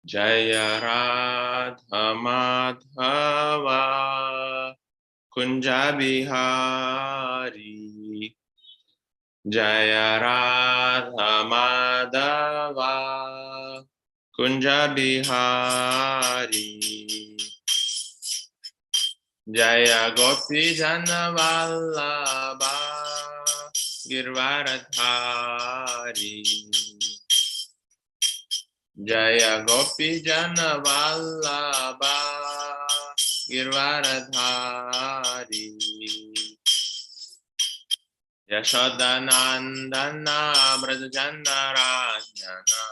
Jaya Radha Madhava Kunja Bihari. Jaya Radha Madhava Kunja Bihari. Jaya Gopi Jana Vallabha Girvaradhari. Jaya Gopi Jana Vallabha Girvaradhari. Yashodanandana Brajana Rajana.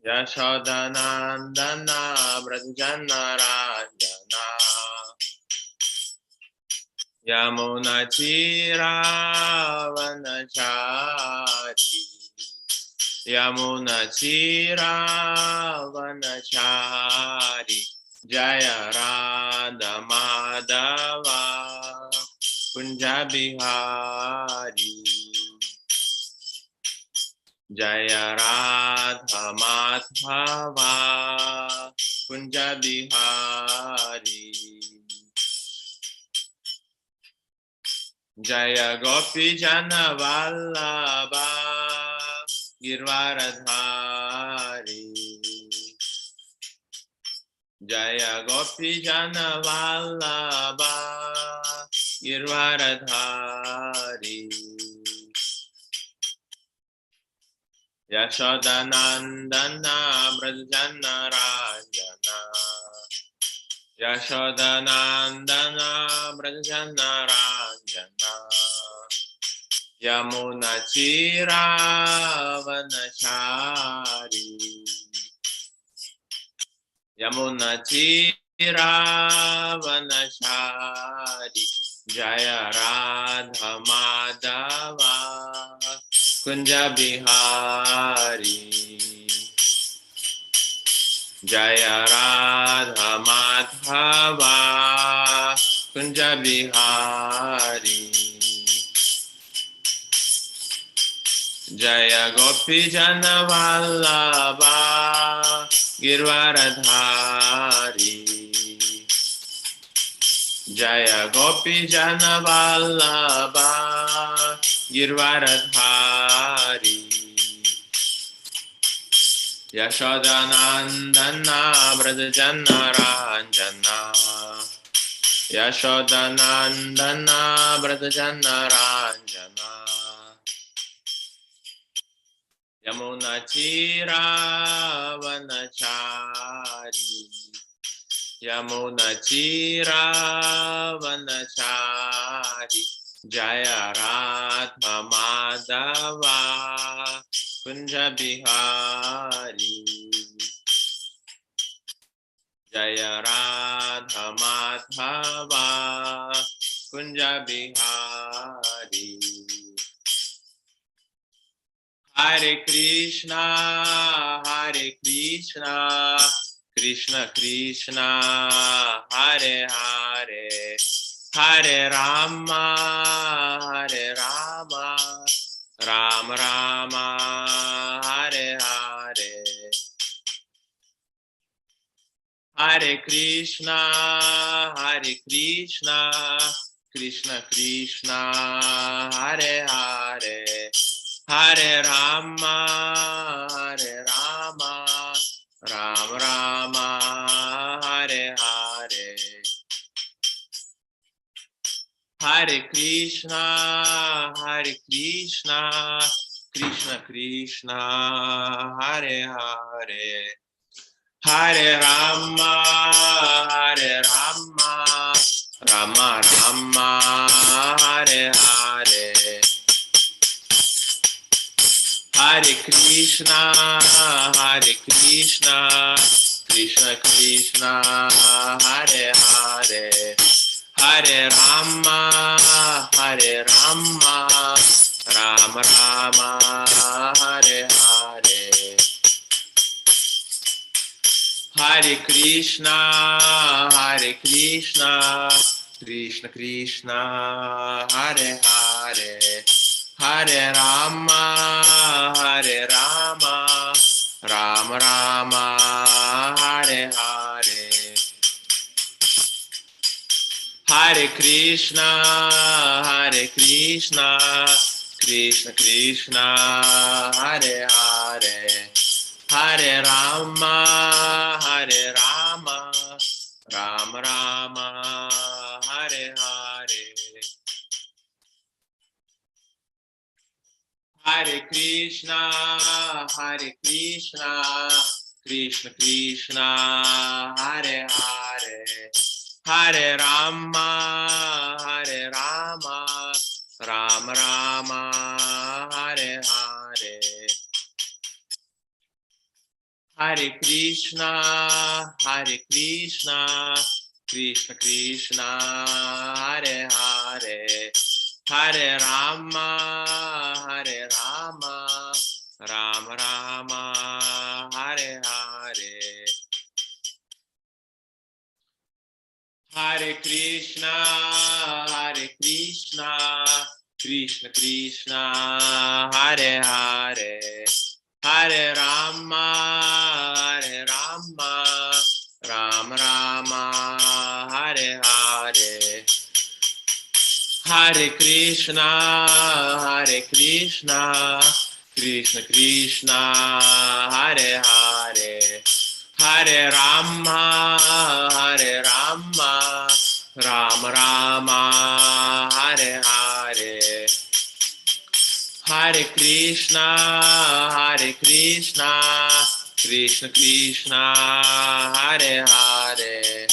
Yashodanandana Brajana Rajana. Yamuna Chira Vanachari. Yamuna Chira Vanachari. Jaya Radha Madhava Kunja Bihari. Jaya Radha Madhava Kunja Bihari. Jaya Gopi Jana Vallabha Girvaradhari. Jaya Gopi Jana Vallabha Girvaradhari. Yashodanandana Brajana Rajana. Yashodanandana Brajana Rajana. Yamuna Chira Vanachari. Yamuna Chira Vanachari. Jaya Radha Madhava Kunja Bihari. Jaya Radha Madhava Kunja Bihari. Jaya Gopi Jana Vallabha Girvaradhari. Jaya Gopi Jana Vallabha Girvaradhari. Yashodanandana Brajana Ranjana. Yashodanandana Brajana Ranjana. Yamuna Chira Vanachari. Yamuna Chira Vanachari. Jaya Radha Madhava Kunja Bihari. Jaya Radha Madhava Kunja Bihari. Hare Krishna, Hare Krishna, Krishna Krishna, Hare Hare, Hare Rama, Hare Rama, Ram Rama, Hare Hare. Hare Krishna, Hare Krishna, Krishna Krishna, Hare Hare, Hare Rama, Hare Rama, Ram Rama, Hare Hare. Hare Krishna, Hare Krishna, Krishna Krishna, Hare Hare, Hare Rama, Hare Rama, Rama Rama, Hare Hare. Hare Krishna, Hare Krishna, Krishna Krishna, Hare Hare, Hare Rama, Hare Rama, Rama Rama, Hare Hare. Hare Krishna, Hare Krishna, Krishna Krishna, Hare Hare, Hare Rama, Hare Rama, Rama Rama, Hare Hare. Hare Krishna, Krishna Krishna, Hare Hare, Hare Rama, Rama Rama, Hare Hare. Hare Krishna, Krishna Krishna, Hare Hare, Hare Rama, Rama Rama, Hare Hare. Hare Krishna, Krishna Krishna, Hare Hare, Hare Rama, Rama Rama, Hare Hare. Hare Krishna, Krishna Krishna, Hare Hare, Hare Rama, Rama Rama, Hare Hare. Hare Krishna, Krishna Krishna, Hare Hare, Hare Rama, Rama Rama, Hare Hare. Hare Krishna, Krishna Krishna, Hare Hare,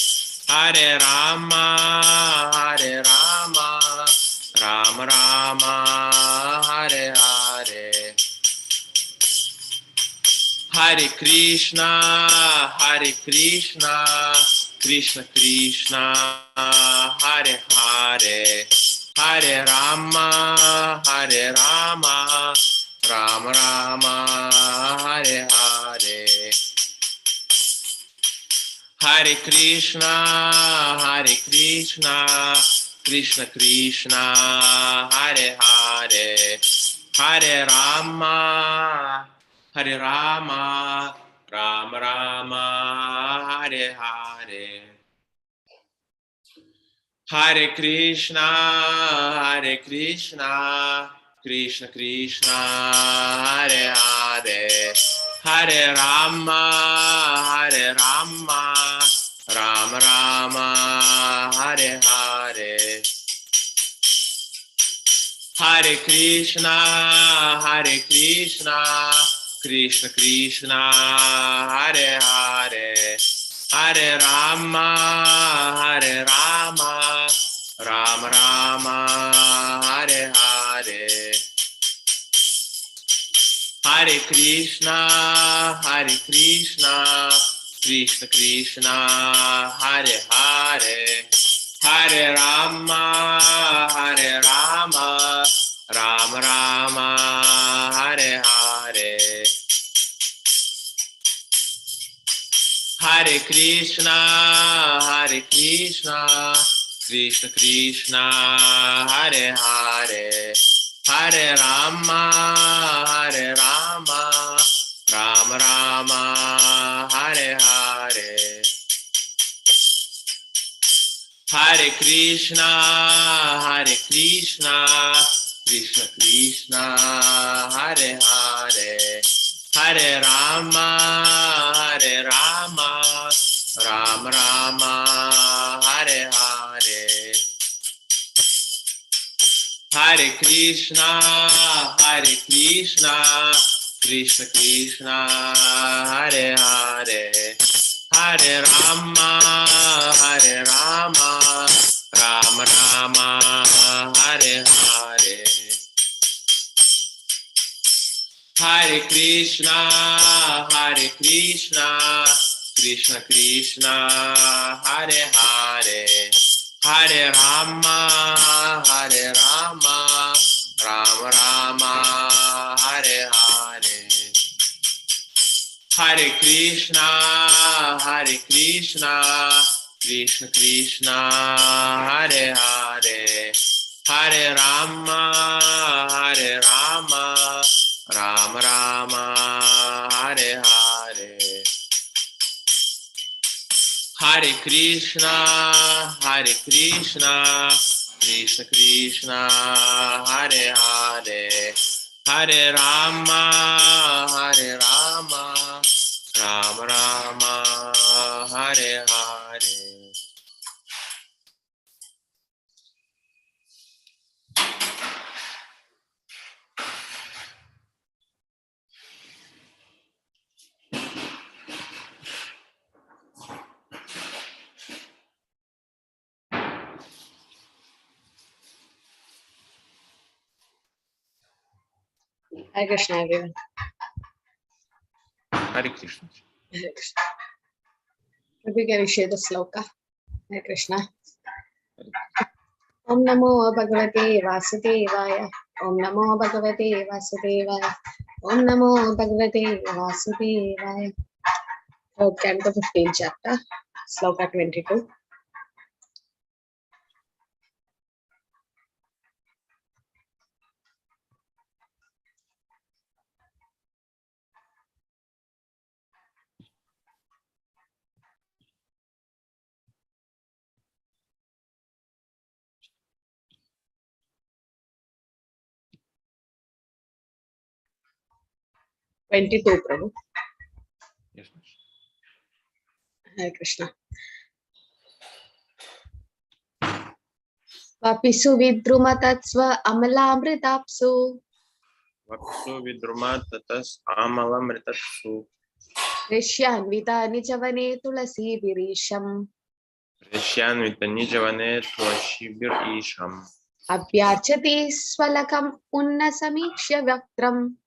Hare Rama, Rama Rama, Hare Hare. Hare Krishna, Krishna Krishna, Hare Hare, Hare Rama, Rama Rama, Hare Hare. Hare Krishna, Krishna Krishna, Hare Hare, Hare Rama, Rama Rama, Hare Hare. Hare Krishna, Krishna Krishna, Hare Hare, Hare Rama, Rama Rama, Hare Hare. Hare Krishna, Krishna Krishna, Hare Hare, Hare Rama, Rama Rama, Hare Hare. Hare Krishna, Krishna Krishna, Hare Hare, Hare Rama, Rama Rama, Hare Hare. Hare Krishna, Krishna Krishna, Hare Hare, Hare Rama, Rama Rama, Hare Hare. Hare Krishna, Krishna Krishna, Hare Hare, Hare Rama, Rama Rama, Hare Hare. Hare Krishna, Krishna Krishna, Hare Hare, Hare Rama, Rama Rama, Hare Hare. Hare Krishna, Krishna Krishna, Hare Hare, Hare Rama, Rama Rama, Hare Hare. Hare Krishna, Krishna Krishna, Hare Hare, Hare Rama, Rama Rama, Hare Hare. Hare Krishna, Krishna Krishna, Hare Hare, Hare Rama, Rama Rama, Hare Hare. Hare Krishna, everyone. Hare Krishna. Hare Krishna. Maybe can we share the sloka? Hare Krishna. Om Namo Bhagavate Vasudevaya. Om Namo Bhagavate Vasudevaya. Om Namo Bhagavate Vasudevaya. Third canto, 15th chapter, sloka 22. Prabhu. Yes, Hare Krishna. Vapisu vidrumatatsva amalamritapsu. Vapisu vidrumatatas amalamritatsu. Rishyanvita nijavane tulasi virisham. Rishyanvita nijavane tulasi virisham. Abhyarchati swalakam unnasamikshya vaktram.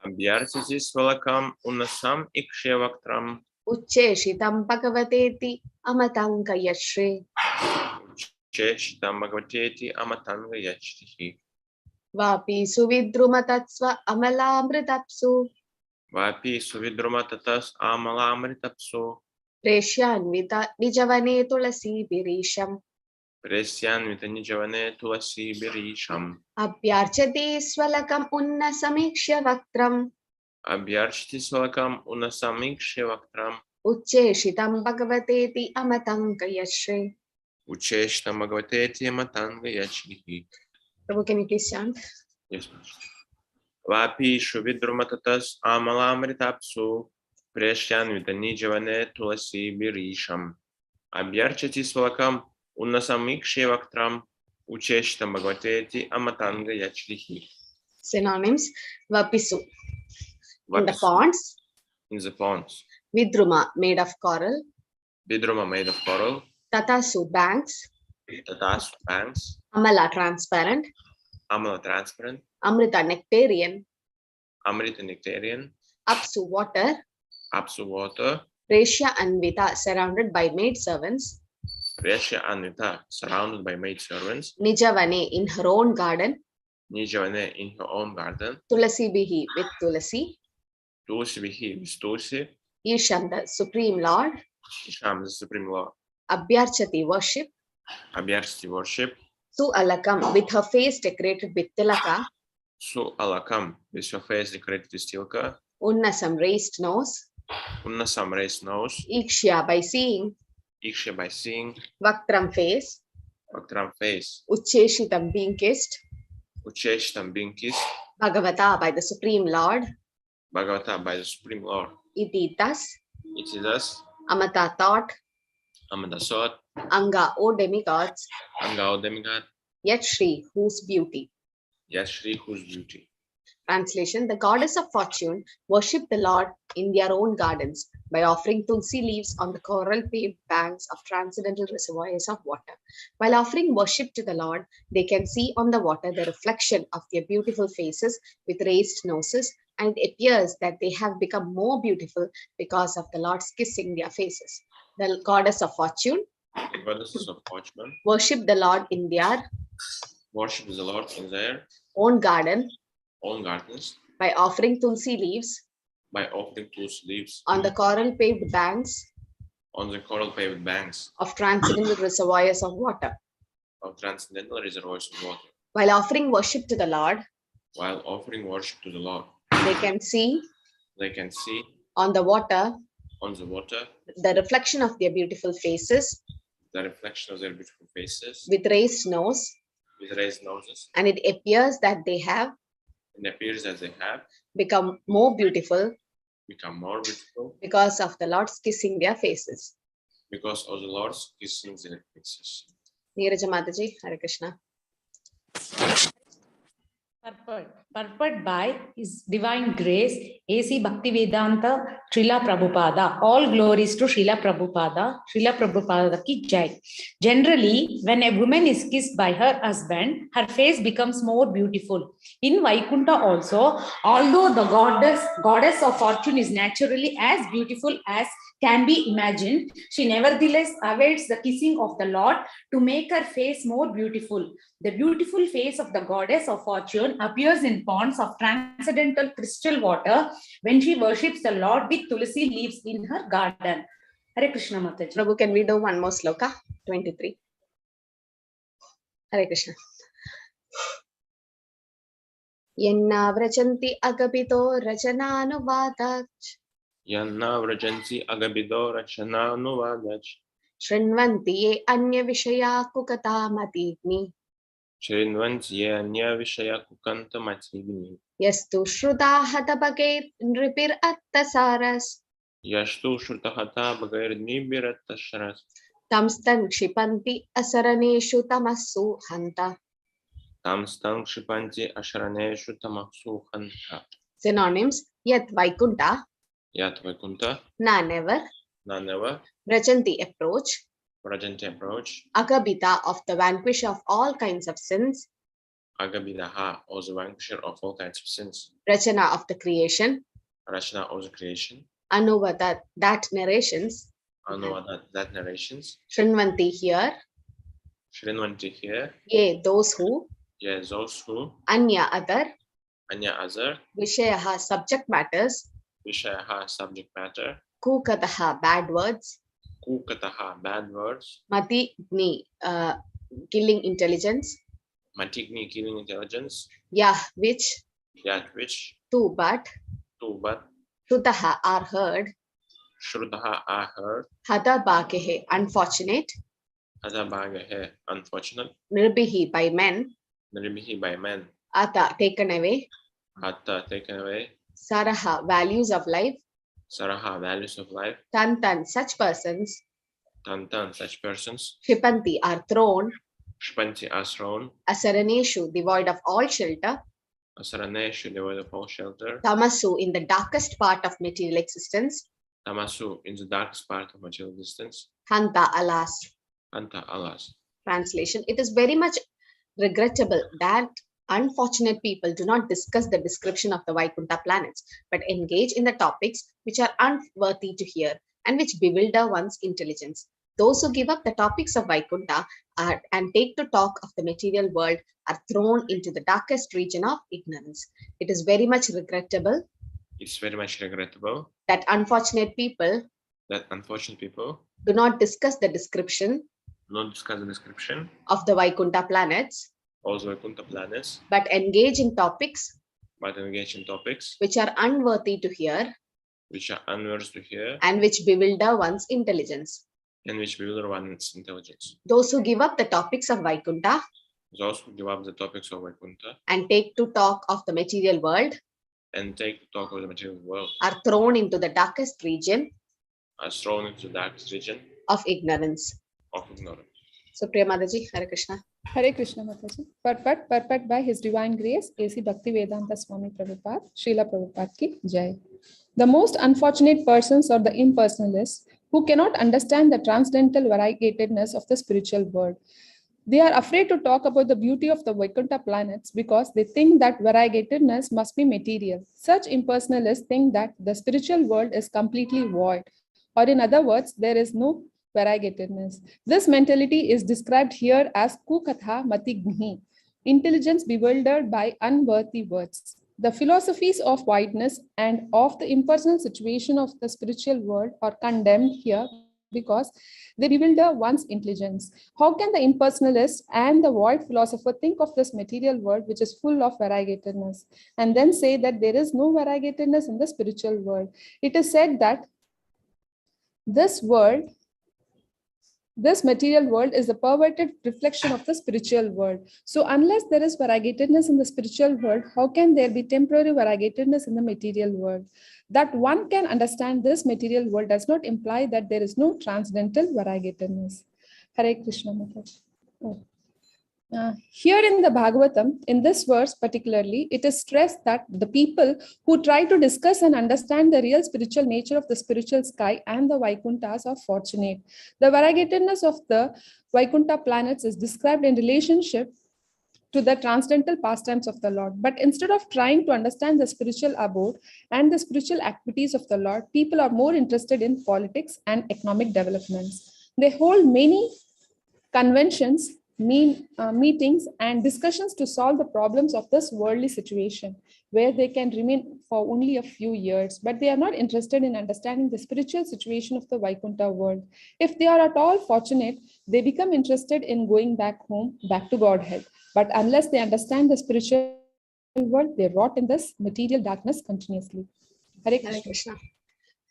Abhyarchati swalakam unnasam ikshavaktram. Ucheshitam bhagavateti amatanga yashri. Ucheshitam bhagavateti amatanga yashri. Vapi suvidrumatatsva amalamritapsu. Vapi suvidrumatatas amalamritapsu. Reshyanvita nijavane tulasi virisham. Rishyanvita nijavane tulasi virisham. Abhyarchati swalakam unnasamikshya vaktram. Abhyarchati swalakam unnasam ikshavaktram. Ucheshitam bhagavateti amatanga yashri. Ucheshitam bhagavateti amatanga yashri. Prabhu, can you please chant? Yes, Vapi Shuvidrumatatas Amalamritapsu Preshyanvita Nijavane Tulasi Birisham Abhyarchati Swalakam Unnasamikshavaktram Ucheshtam Bhagavateti Amatanga Yachrihi. Synonyms. Vapisu. In the Vapisu. ponds. In the ponds. Vidruma, made of coral. Vidruma, made of coral. Tatasu, banks. Tatasu, banks. Amala, transparent. Amala, transparent. Amrita, nectarian. Amrita, nectarian. Apsu, water. Apsu, water. Reshya Anvita, surrounded by maidservants. Reshya Anvita, surrounded by maidservants. Nijavane, in her own garden. Nijavane, in her own garden. Tulasi bihi, with Tulasi. Tulasi bihi, with Tulasi. Isham, the Supreme Lord. Isham, the Supreme Lord. Abhyarchati, worship. Abhyarchati, worship. Su Alakam, with her face decorated with tilaka. Su Alakam, with her face decorated with tilaka. Unnasam, raised nose. Unnasam, raised nose. Ikshya, by seeing. Ikshya, by seeing. Vaktram, face. Vaktram, face. Ucheshitam, being kissed. Ucheshtam, being kissed. Bhagavata, by the Supreme Lord. Bhagavata, by the Supreme Lord. Iti, thus. It is thus. Amata, thought. Amata, thought. Anga, O demigods. Anga, O demigod. Yashri, whose beauty. Yashri, whose beauty. Translation. The goddess of fortune worship the Lord in their own gardens by offering tulsi leaves on the coral paved banks of transcendental reservoirs of water. While offering worship to the Lord, they can see on the water the reflection of their beautiful faces with raised noses, and it appears that they have become more beautiful because of the Lord's kissing their faces. The goddess of fortune. The goddesses of fortune. Worship the Lord in their. Worship the Lord in their own garden. Own gardens. By offering tulsi leaves. By offering tulsi leaves. On the coral paved banks. On the coral paved banks. Of transcendental reservoirs of water. Of transcendental reservoirs of water. While offering worship to the Lord. While offering worship to the Lord. They can see. They can see. On the water. on the water, the reflection of their beautiful faces the reflection of their beautiful faces with raised nose, with raised noses, and it appears that they have and appears that they have become more beautiful become more beautiful because of the Lord's kissing their faces. because of the Lord's kissing their faces. Neeraja Mataji, Hare Krishna. Purport by His Divine Grace, A.C. Bhaktivedanta, Srila Prabhupada. All glories to Srila Prabhupada. Srila Prabhupada ki jai. Generally, when a woman is kissed by her husband, her face becomes more beautiful. In Vaikunta also, although the goddess of fortune is naturally as beautiful as can be imagined, she nevertheless awaits the kissing of the Lord to make her face more beautiful. The beautiful face of the goddess of fortune appears in ponds of transcendental crystal water when she worships the Lord with tulsi leaves in her garden. Hare Krishna Mataji. Prabhu, can we do one more sloka? 23. Hare Krishna. Yenna vrachanti agabito rajananuvadach Yanna vrajanti agabido rachana nuvadach. Shrinvanti ye anya vishaya kukata matigni Shrinvanti ye anya vishaya kukanta matigni. Yastu shruta hatabake nripir attasaras Yashtu shrutahata bagair nibiratasharas. Tamstan kshipanti asaraneshu tamassu hanta. Tamstang shipanti asharaneshu tamaksu hanta. Synonyms: Yat Vaikunta, Yat Vaikunta, Na never, Naneva, Vrachanti approach, Vrajanti approach, Agabita of the vanquisher of all kinds of sins, Agabidaha, or the vanquisher of all kinds of sins, Rachana of the creation, Rachana of the creation, Anuvada that narrations, Anuvada that narrations, Shrinvanti here, Shrinvanti here, Ye those who, yes, those who, Anya other, Anya other, Vishayaha subject matters, Vishayaha subject matter, Kukataha bad words, Kukataha bad words, Matigni killing intelligence, Matigni killing intelligence, Yah which, Yat which, Tu but, two but, Shrudaha are heard, Shrudaha are heard, Hada Bakehe unfortunate, Adabagahe unfortunate, Nirbihi by men, Nirbihi by men, Ata taken away, Hatta taken away, Saraha values of life, Saraha values of life, Tantan such persons, Tantan such persons, Shipanti are thrown, Shpanti are thrown, Asaraneshu devoid of all shelter, Asaraneshu devoid of all shelter, Tamasu in the darkest part of material existence, Tamasu in the darkest part of material existence, Hanta alas. Anta alas. Translation: It is very much regrettable that unfortunate people do not discuss the description of the Vaikunta planets, but engage in the topics which are unworthy to hear and which bewilder one's intelligence. Those who give up the topics of Vaikunta and take to talk of the material world are thrown into the darkest region of ignorance. It is very much regrettable It's very much regrettable that unfortunate people do not discuss the description not discuss the description of the Vaikunta planets, of the Vaikunta planets, but engage in topics but engage in topics which are unworthy to hear which are unworthy to hear and which bewilder one's intelligence. and which bewilder one's intelligence. Those who give up the topics of Vaikunta Those who give up the topics of Vaikunta and take to talk of the material world and take to talk of the material world are thrown into the darkest region are thrown into the darkest region of ignorance. of ignorance. So, Priya Mataji, Hare Krishna. Hare Krishna Mataji. Purport by His Divine Grace, A.C. Bhaktivedanta Swami Prabhupada, Srila Prabhupada ki Jai. The most unfortunate persons are the impersonalists who cannot understand the transcendental variegatedness of the spiritual world. They are afraid to talk about the beauty of the Vaikunta planets because they think that variegatedness must be material. Such impersonalists think that the spiritual world is completely void, or in other words, there is no variegatedness. This mentality is described here as kukatha matigni, intelligence bewildered by unworthy words. The philosophies of wideness and of the impersonal situation of the spiritual world are condemned here because they bewilder one's intelligence. How can the impersonalist and the void philosopher think of this material world which is full of variegatedness and then say that there is no variegatedness in the spiritual world? It is said that This material world is a perverted reflection of the spiritual world. So unless there is variegatedness in the spiritual world, how can there be temporary variegatedness in the material world? That one can understand this material world does not imply that there is no transcendental variegatedness. Hare Krishna Maharaj. Here in the Bhagavatam, in this verse particularly, it is stressed that the people who try to discuss and understand the real spiritual nature of the spiritual sky and the Vaikunthas are fortunate. The variegatedness of the Vaikuntha planets is described in relationship to the transcendental pastimes of the Lord. But instead of trying to understand the spiritual abode and the spiritual activities of the Lord, people are more interested in politics and economic developments. They hold many conventions, meetings, and discussions to solve the problems of this worldly situation, where they can remain for only a few years, but they are not interested in understanding the spiritual situation of the Vaikuntha world. If they are at all fortunate, they become interested in going back home, back to Godhead. But unless they understand the spiritual world, they rot in this material darkness continuously. Hare Hare Krishna. Krishna.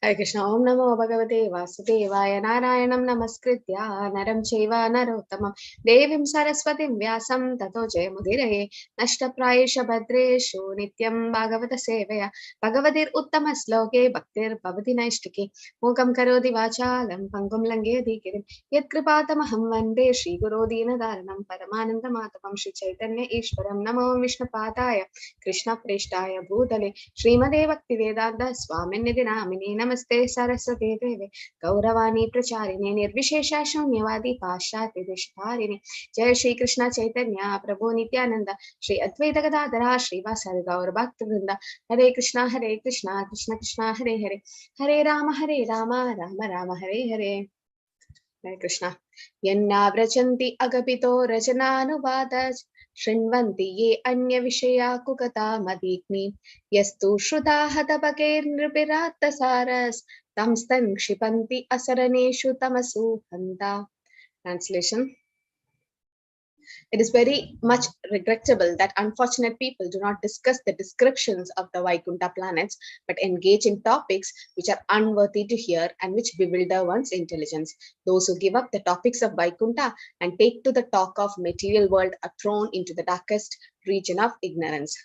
Hare Krishna. Om Namo Bhagavate Vasudevaya. Narayanam Namaskritya Naram Chaiva Narottamam Devim Saraswatim Vyasam Tato Jayamudiraye Nashtaprayesha Bhadreshu Nityam Bhagavata Sevaya Bhagavatir Uttama Sloke Bhaktir Bhavati Naishtiki Mukam Karodi Vachalam Pangum Langedi Kirim Yat Kripatamaham Vande Shri Guru Dina Dharanam Paramananda Matapam Shri Chaitanya Ishwaram Namo Vishnu Padaya Krishna Preshtaya Bhutale Srimade Bhakti Vedanta Swaminidhi Namini Namaste Saraswati Deve Gauravani Pracharine Nirvishesha Shunyavadi Pashyati Deshtarini Jai Shri Krishna Chaitanya Prabhu Nityananda Shri Advaita Gadadhara Shri Vasari Gaur Bhakta Vrinda Hare Krishna Krishna Krishna Hare Hare Hare Rama Rama Rama Hare Hare. Hare Krishna. Yanna vrachanti agapito rajananuvadaj Shrinvanti ye anya vishaya kukata madikni yastu shruta hatapakir nripirata saras tamstan kshipanti asaraneshu tamasu hanta. Translation. It is very much regrettable that unfortunate people do not discuss the descriptions of the Vaikuntha planets, but engage in topics which are unworthy to hear and which bewilder one's intelligence. Those who give up the topics of Vaikuntha and take to the talk of material world are thrown into the darkest region of ignorance.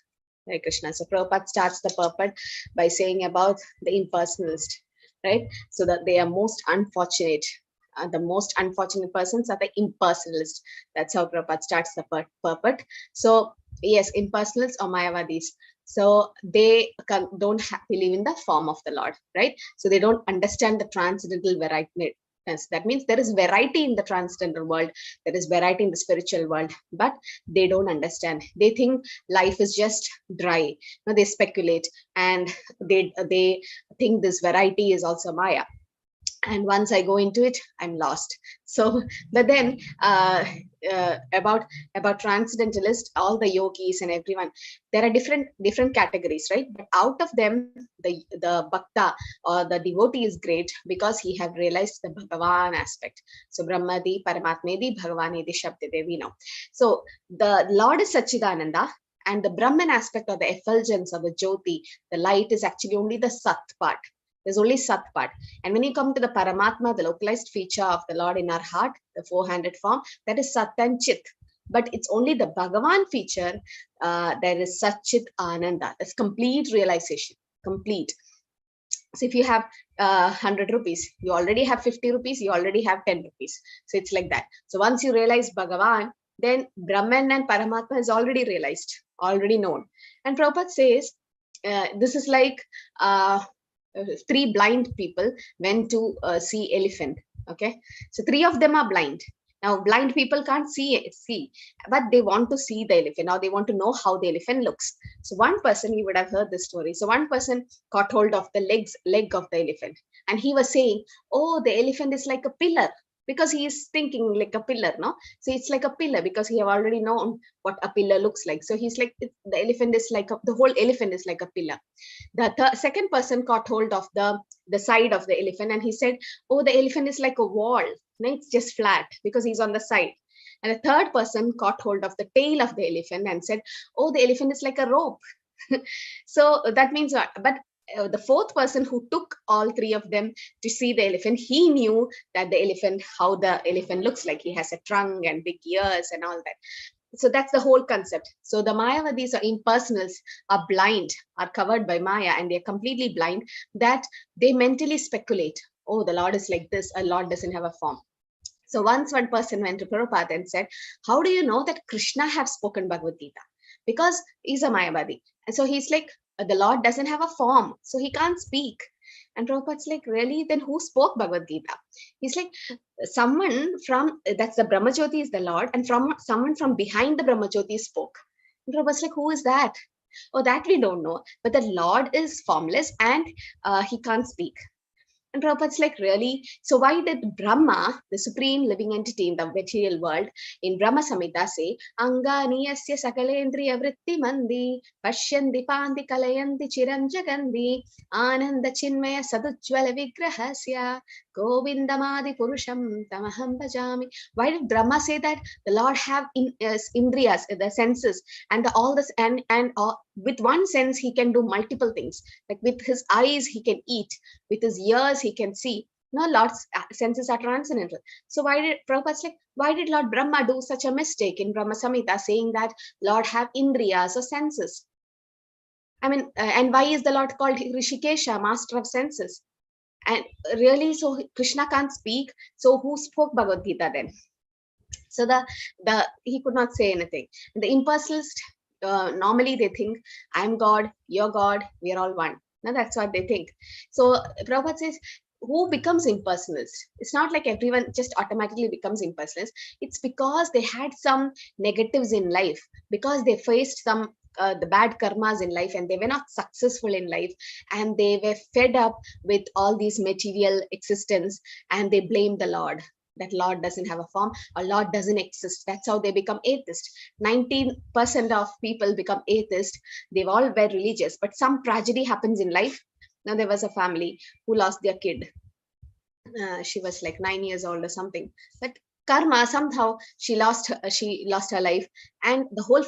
Hare Krishna. So Prabhupada starts the purport by saying about the impersonalist, right? So that they are most unfortunate. The most unfortunate persons are the impersonalists. That's how Prabhupada starts the purport. So yes, impersonalists or Mayavadis. So they don't believe in the form of the Lord, right? So they don't understand the transcendental variety. That means there is variety in the transcendental world. There is variety in the spiritual world, but they don't understand. They think life is just dry. No, they speculate and they think this variety is also Maya. And once I go into it, I'm lost. So, but then about transcendentalists, all the yogis and everyone, there are different categories, right? But out of them, the bhakta or the devotee is great because he have realized the Bhagavan aspect. So Brahmadi, Paramatmedi, Bhagavanedi, Shabdade, we know. So the Lord is Sachidananda, and the Brahman aspect or the effulgence or the Jyoti, the light is actually only the Sat part. There's only Sat part. And when you come to the Paramatma, the localized feature of the Lord in our heart, the four-handed form, that is Sat and Chit. But it's only the Bhagavan feature, there is Sat Chit Ananda. That's complete realization, complete. So if you have 100 rupees, you already have 50 rupees, you already have 10 rupees. So it's like that. So once you realize Bhagavan, then Brahman and Paramatma is already realized, already known. And Prabhupada says, this is like, 3 blind people went to see elephant. Okay, so 3 of them are blind. Now blind people can't see, but they want to see the elephant. Now they want to know how the elephant looks. So one person, you would have heard this story. So one person caught hold of the leg of the elephant, and he was saying, "Oh, the elephant is like a pillar." Because he is thinking like a pillar, no? So it's like a pillar because he have already known what a pillar looks like. So he's like, the elephant is like the whole elephant is like a pillar. The second person caught hold of the side of the elephant, and he said, "Oh, the elephant is like a wall. No, it's just flat because he's on the side." And the third person caught hold of the tail of the elephant and said, "Oh, the elephant is like a rope." So that means what? But the fourth person who took all three of them to see the elephant, he knew that the elephant, how the elephant looks like. He has a trunk and big ears and all that. So that's the whole concept. So the Mayavadis or impersonals are blind, are covered by Maya, and they're completely blind, that they mentally speculate, oh, the Lord is like this, a Lord doesn't have a form. So once one person went to Prabhupada and said, how do you know that Krishna have spoken Bhagavad Gita? Because he's a Mayavadi. And so he's like, the Lord doesn't have a form, so he can't speak. And Prabhupada's like, really? Then who spoke Bhagavad Gita? He's like, someone from, that's the Brahmajyoti is the Lord, and from someone from behind the Brahmajyoti spoke. And Prabhupada's like, who is that? Oh, that we don't know. But the Lord is formless and he can't speak. And Prabhupada's like, really? So why did Brahma, the supreme living entity in the material world, in Brahma Samhita say, Angani yasya sakalendriya vritti mandi, pashyandi pandi kalayanti chiranjagandi, ananda chinmaya sadujjvala vigrahasya, govindamadi purusham tamaham bhajami. Why did Brahma say that? The Lord have indriyas, the senses, and all this, and with one sense he can do multiple things. Like with his eyes he can eat, with his ears he can see. No, Lord's senses are transcendental. So why did Prabhupada's like, why did Lord Brahma do such a mistake in Brahma Samhita saying that Lord have indriyas or senses? I mean, and why is the Lord called Rishikesha, master of senses? And really, so Krishna can't speak. So who spoke Bhagavad Gita then? So he could not say anything. The impersonalist, normally they think, I'm God, you're God, we are all one. Now that's what they think. So Prabhupada says, who becomes impersonalist? It's not like everyone just automatically becomes impersonalist. It's because they had some negatives in life, because they faced some the bad karmas in life, and they were not successful in life, and they were fed up with all these material existence, and they blame the Lord, that Lord doesn't have a form, or Lord doesn't exist. That's how they become atheist. 19% of people become atheist. They've all were religious, but some tragedy happens in life. Now there was a family who lost their kid. She was like 9 years old or something, but karma, somehow she lost her life, and the whole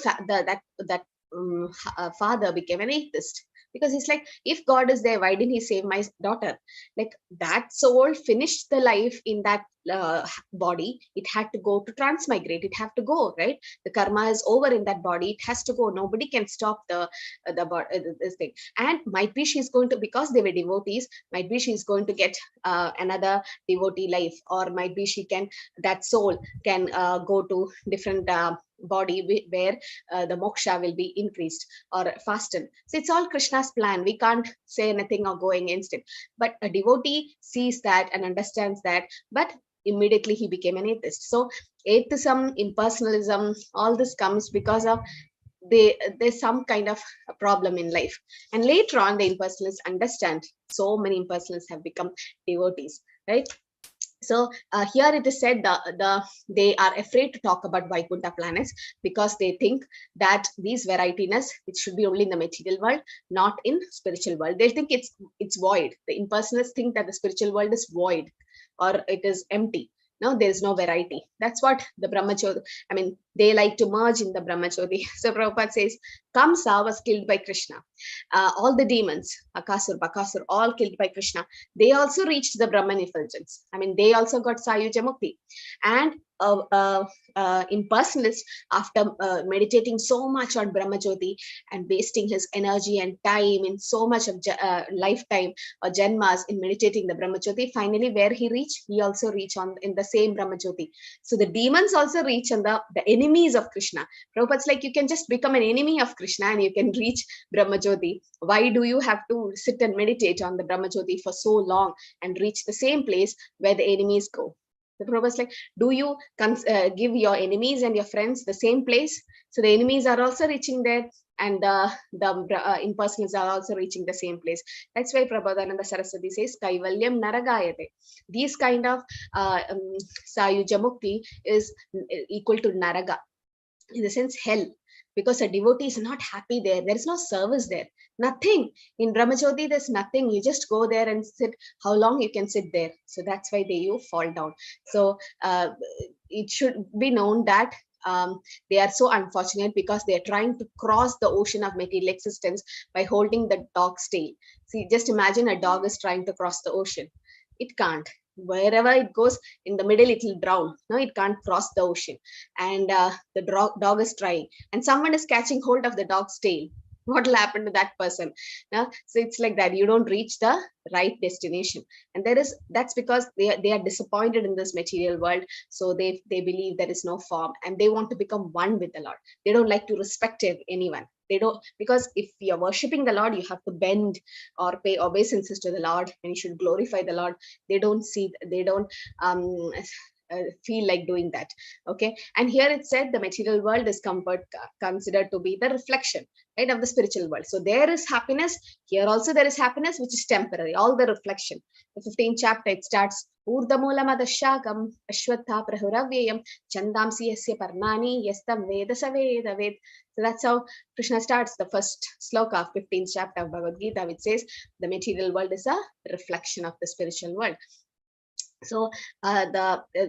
father became an atheist, because he's like, if God is there, why didn't he save my daughter? Like, that soul finished the life in that body. It had to go to transmigrate. It had to go, right? The karma is over in that body. It has to go. Nobody can stop this thing. And might be she's going to, because they were devotees, might be she's going to get another devotee life, or might be that soul can go to different body where the moksha will be increased or fastened. So it's all Krishna's plan. We can't say anything or go against it. But a devotee sees that and understands that, but immediately he became an atheist. So atheism, impersonalism, all this comes because of there's some kind of a problem in life. And later on, the impersonalists understand. So many impersonalists have become devotees, right? So here it is said they are afraid to talk about Vaikuntha planets, because they think that these varietiness, it should be only in the material world, not in spiritual world. They think it's void. The impersonalists think that the spiritual world is void, or it is empty. No, there is no variety. That's what the Brahmajyoti, I mean, they like to merge in the Brahmajyoti. So Prabhupada says, Kamsa was killed by Krishna. All the demons, Akasur, Bakasur, all killed by Krishna. They also reached the Brahman effulgence. I mean, they also got Sayuja Mukti. And impersonalist, after meditating so much on Brahmajyoti and wasting his energy and time in so much of lifetime or janmas in meditating the Brahmajyoti, finally where he reached, he also reached in the same Brahmajyoti. So the demons also reach on the enemies of Krishna. Prabhupada's like, you can just become an enemy of Krishna and you can reach Brahmajyoti. Why do you have to sit and meditate on the Brahmajyoti for so long and reach the same place where the enemies go? The Prabhupada is like, do you give your enemies and your friends the same place? So the enemies are also reaching there, and the impersonals are also reaching the same place. That's why Prabhupada Saraswati says, Kaivalyam Naragayate. These kind of Sayuja Mukti is equal to Naraga, in the sense hell, because a devotee is not happy there. There is no service there. Nothing. In Brahmajyoti, there's nothing. You just go there and sit. How long you can sit there? So that's why you fall down. So it should be known that they are so unfortunate because they are trying to cross the ocean of material existence by holding the dog's tail. See, just imagine a dog is trying to cross the ocean. It can't. Wherever it goes, in the middle, it will drown. No, it can't cross the ocean. And the dog is trying, and someone is catching hold of the dog's tail. What will happen to that person? Now, so it's like that. You don't reach the right destination, and that's because they are disappointed in this material world. So they believe there is no form, and they want to become one with the Lord. They don't like to respect anyone. They don't, because if you're worshiping the Lord, you have to bend or pay obeisances to the Lord, and you should glorify the Lord. They don't feel like doing that. Okay, and here it said the material world is considered to be the reflection, right, of the spiritual world. So there is happiness here. Also there is happiness which is temporary, all the reflection. The 15th chapter, it starts urdhamulam ashwatha prahuravyayam chandamsi yasya parmani yastam vedasa vedaved. So that's how Krishna starts the first sloka of 15th chapter of Bhagavad Gita, which says the material world is a reflection of the spiritual world. So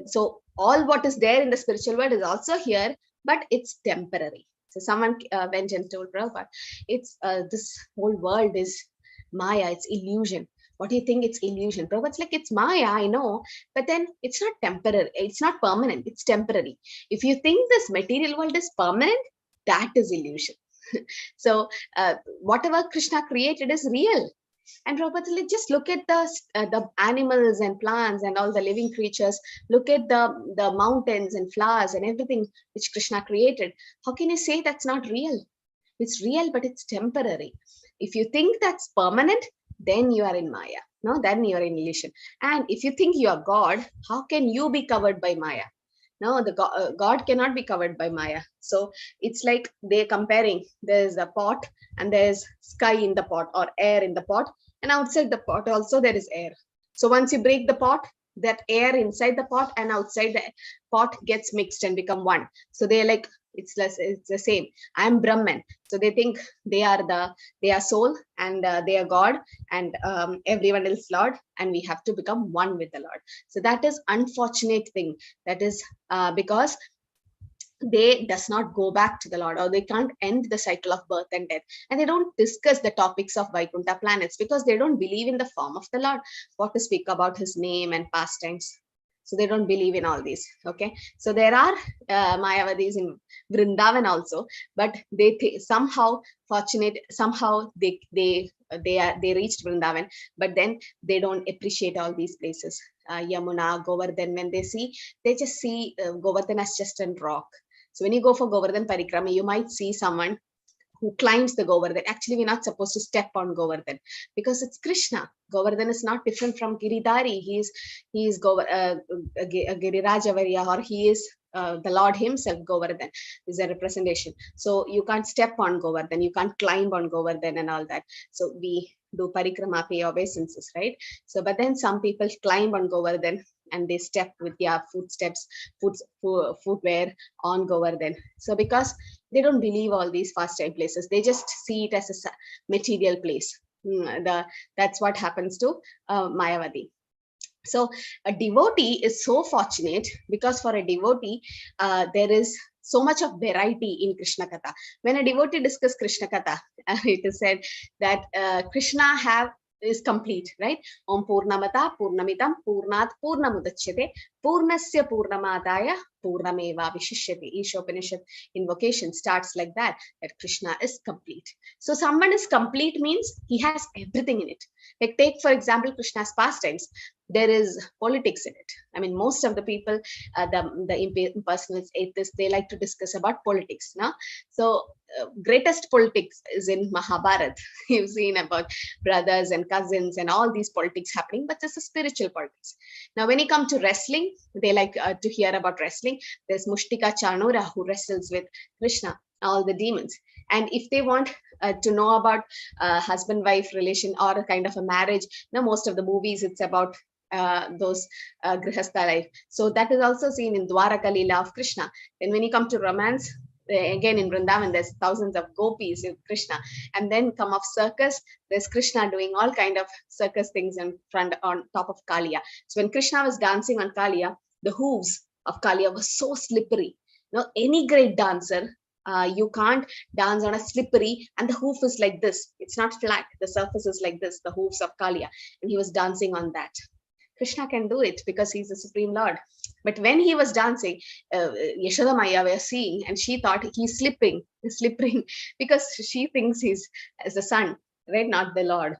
so all what is there in the spiritual world is also here, but it's temporary. So someone went and told Prabhupada, it's this whole world is Maya, it's illusion. What do you think? It's illusion. Prabhupada's like, it's Maya, I know, but then it's not temporary, it's not permanent, it's temporary. If you think this material world is permanent, that is illusion. So whatever Krishna created is real. And Prabhupada, just look at the animals and plants and all the living creatures. Look at the mountains and flowers and everything which Krishna created. How can you say that's not real? It's real, but it's temporary. If you think that's permanent, then you are in Maya. No, then you are in illusion. And if you think you are God, how can you be covered by Maya? No, the God cannot be covered by Maya. So it's like they're comparing. There's a pot and there's sky in the pot or air in the pot. And outside the pot also there is air. So once you break the pot, that air inside the pot and outside the pot gets mixed and become one. So they're like, it's the same. I am Brahman. So they think they are soul and they are God, and everyone else Lord, and we have to become one with the Lord. So that is unfortunate thing. That is because they does not go back to the Lord, or they can't end the cycle of birth and death, and they don't discuss the topics of Vaikuntha planets because they don't believe in the form of the Lord, what to speak about his name and pastimes. So they don't believe in all these. Okay, so there are Mayavadis in Vrindavan also, but they somehow they reached Vrindavan, but then they don't appreciate all these places. Yamuna, Govardhan, when they just see Govardhan as just a rock. So when you go for Govardhan Parikrama, you might see someone who climbs the Govardhan. Actually, we're not supposed to step on Govardhan because it's Krishna. Govardhan is not different from Giridhari. He is a Girirajavarya, or he is the Lord himself. Govardhan is a representation. So you can't step on Govardhan, you can't climb on Govardhan and all that. So we do parikrama, pay obeisances, right? So, but then some people climb on Govardhan and they step with their footwear on Govardhan. So because they don't believe all these fast time places, they just see it as a material place. That's what happens to Mayavadi. So a devotee is so fortunate because for a devotee, there is so much of variety in Krishna Katha. When a devotee discusses Krishna Katha, it is said that Krishna is complete, right? Om Purnamata Purnamitam Purnat Purnamudachyate Purnasya Purnamadaya Purnameva Vishishyate. Each Upanishad invocation starts like that Krishna is complete. So someone is complete means he has everything in it. Like take for example Krishna's pastimes. There is politics in it. I mean, most of the people, the impersonalists, atheists, they like to discuss about politics. No? So greatest politics is in Mahabharata. You've seen about brothers and cousins and all these politics happening, but it's a spiritual politics. Now, when you come to wrestling, they like to hear about wrestling. There's Mushtika Chanura who wrestles with Krishna, all the demons. And if they want to know about husband-wife relation or a kind of a marriage, most of the movies, it's about those grihastha life. So that is also seen in Dwaraka Leela of Krishna. Then when you come to romance, again in Vrindavan, there's thousands of gopis in Krishna. And then come of circus, there's Krishna doing all kind of circus things in front on top of Kaliya. So when Krishna was dancing on Kaliya, the hooves of Kaliya were so slippery. No, any great dancer, you can't dance on a slippery and the hoof is like this. It's not flat. The surface is like this, the hoofs of Kalia. And he was dancing on that. Krishna can do it because he's the Supreme Lord. But when he was dancing, Yashoda Maya was seeing and she thought he's slipping because she thinks he's as the son, right? Not the Lord.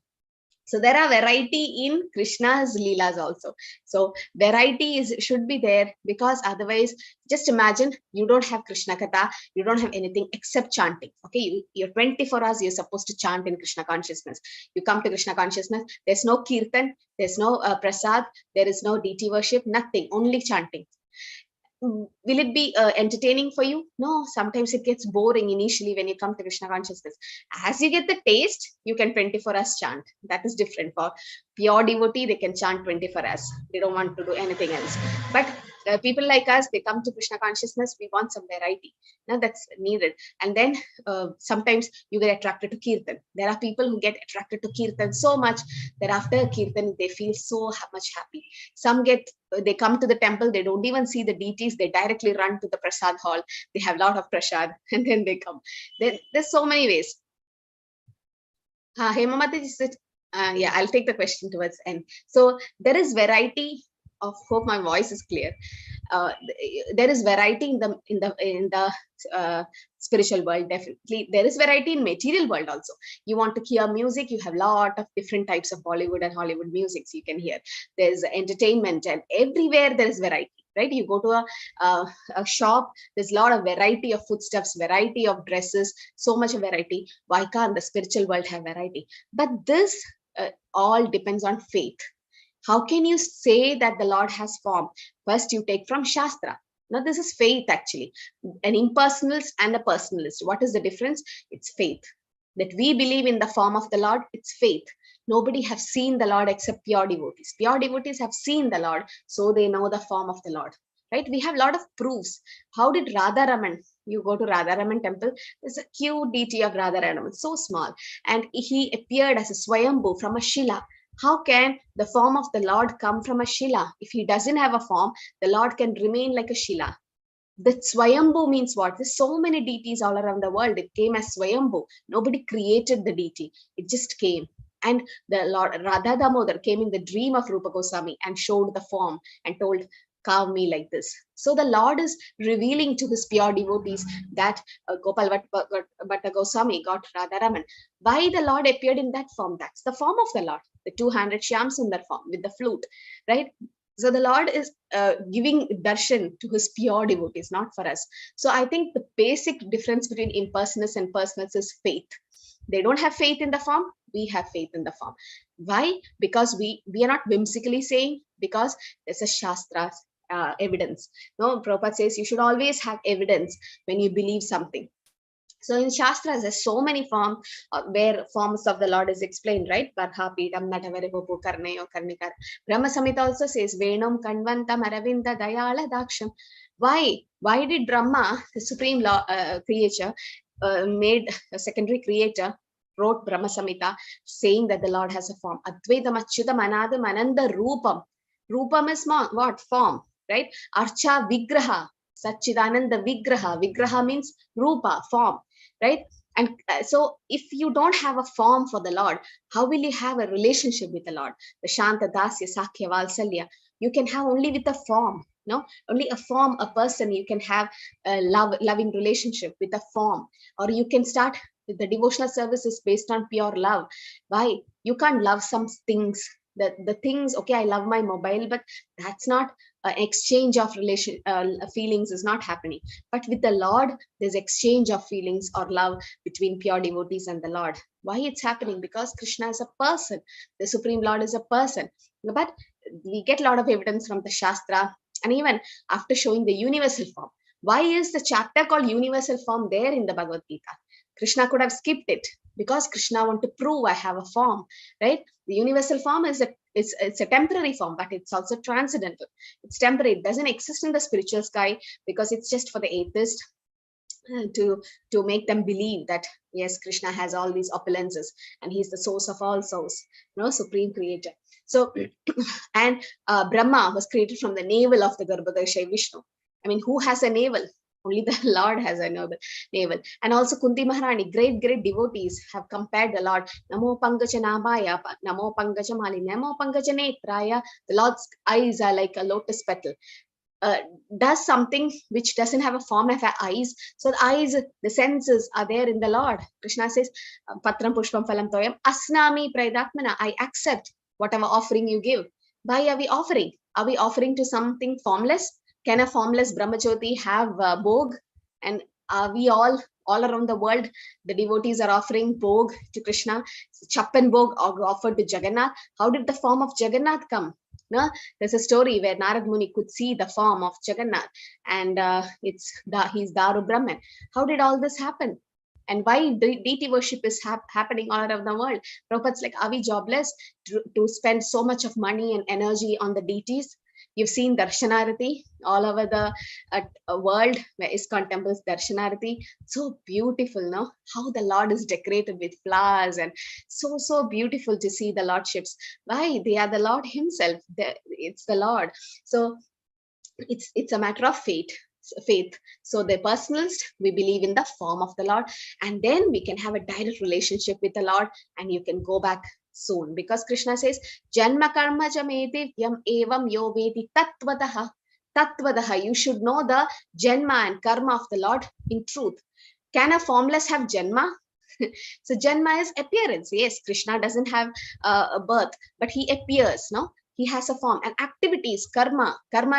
So there are variety in Krishna's Leelas also. So variety should be there, because otherwise, just imagine you don't have Krishna Katha, you don't have anything except chanting. Okay, you're 24 hours, you're supposed to chant in Krishna consciousness. You come to Krishna consciousness, there's no kirtan, there's no prasad, there is no deity worship, nothing, only chanting. Will it be entertaining for you? No, sometimes it gets boring initially when you come to Krishna consciousness. As you get the taste, you can 24 hours chant. That is different. For pure devotee, they can chant 24 hours. They don't want to do anything else. But people like us, they come to Krishna consciousness, we want some variety. Now that's needed. And then sometimes you get attracted to kirtan. There are people who get attracted to kirtan so much that after kirtan, they feel so much happy. Some they come to the temple, they don't even see the deities, they directly run to the prasad hall, they have a lot of prasad, and then they come. There's so many ways. Hemamati just said, yeah, I'll take the question towards end. So there is variety of, hope my voice is clear. There is variety in the spiritual world. Definitely there is variety in material world also. You want to hear music, you have a lot of different types of Bollywood and Hollywood music you can hear. There's entertainment, and everywhere there is variety, right? You go to a shop, there's a lot of variety of foodstuffs, variety of dresses, so much variety. Why can't the spiritual world have variety? But this all depends on faith. How can you say that the Lord has form? First, you take from Shastra. Now, this is faith actually. An impersonalist and a personalist. What is the difference? It's faith. That we believe in the form of the Lord, it's faith. Nobody have seen the Lord except pure devotees. Pure devotees have seen the Lord, so they know the form of the Lord. Right? We have a lot of proofs. How did Radharaman? You go to Radharaman temple, there's a cute deity of Radharaman, so small. And he appeared as a Swayambhu from a Shila. How can the form of the Lord come from a Shila? If he doesn't have a form, the Lord can remain like a Shila. The Swayambhu means what? There's so many deities all around the world. It came as Swayambhu. Nobody created the deity. It just came. And the Lord Radha Damodar came in the dream of Rupa Goswami and showed the form and told, carve me like this. So the Lord is revealing to his pure devotees that Gopal Bhatta Goswami got Radharaman. Why the Lord appeared in that form? That's the form of the Lord. The two-handed Shyam Sundar form with the flute, right? So the Lord is giving darshan to his pure devotees, not for us. So I think the basic difference between impersonalists and personalists is faith. They don't have faith in the form. We have faith in the form. Why? Because we are not whimsically saying, because there's a Shastra evidence. No, Prabhupada says you should always have evidence when you believe something. So in Shastras, there's so many forms where forms of the Lord is explained, right? Barha, Pidam, Natavaripu, Karnayo, Karnikar. Brahma Samhita also says, Venam, Kanvantam, Aravinda, Dayala, Daksham. Why? Why did Brahma, the supreme creator, made a secondary creator, wrote Brahma Samhita saying that the Lord has a form? Advaitam, Achyutam, Anadam, Ananda, Rupam. Rupam is what? Form, right? Archa, Vigraha. Satchidananda Vigraha. Vigraha means Rupa, form, right? And so if you don't have a form for the Lord, how will you have a relationship with the Lord? The Shanta, Dasya, Sakhya, Valsalya, you can have only with a form. No, only a form, a person, you can have a loving relationship with a form. Or you can start with the devotional services based on pure love. Why? You can't love some things. The things, okay, I love my mobile, but that's not exchange of feelings is not happening. But with the Lord, there's exchange of feelings or love between pure devotees and the Lord. Why it's happening? Because Krishna is a person. The Supreme Lord is a person. But we get a lot of evidence from the Shastra, and even after showing the universal form. Why is the chapter called universal form there in the Bhagavad Gita? Krishna could have skipped it, because Krishna want to prove I have a form, right? The universal form is it's a temporary form, but it's also transcendental. It's temporary. It doesn't exist in the spiritual sky, because it's just for the atheist to make them believe that yes, Krishna has all these opulences and he's the source of all souls, supreme creator. So and Brahma was created from the navel of the Garbhodaya Vishnu. I mean, who has a navel? Only the Lord has a navel. And also Kunti Maharani, great devotees have compared the Lord. Namo Pankaja Nabhaya, Namo Pankaja Mali, Namo Pankaja Netraya. The Lord's eyes are like a lotus petal. Does something which doesn't have a form of eyes. So the eyes, the senses are there in the Lord. Krishna says, Patram Pushpam Phalam Toyam, Asnami Praidatmana, I accept whatever offering you give. Why are we offering? Are we offering to something formless? Can a formless Brahmajyoti have bhog? And are we all around the world, the devotees are offering bhog to Krishna? Chappan bhog offered to Jagannath. How did the form of Jagannath come? No? There's a story where Narad Muni could see the form of Jagannath, and he's Daru Brahman. How did all this happen? And why deity worship is happening all around the world? Prabhupada's like, are we jobless to spend so much of money and energy on the deities? You've seen Darshanarati all over the world, where ISKCON temples, Darshanarati. So beautiful, no? How the Lord is decorated with flowers, and so beautiful to see the Lordships. Why? They are the Lord himself. It's the Lord. So it's a matter of faith. So the personalist, we believe in the form of the Lord, and then we can have a direct relationship with the Lord, and you can go back soon, because Krishna says, Janma karma jamedivyam evam yo vedi tatvadaha. You should know the Janma and karma of the Lord in truth. Can a formless have Janma? So Janma is appearance. Yes, Krishna doesn't have a birth, but he appears, no? He has a form. And activities, karma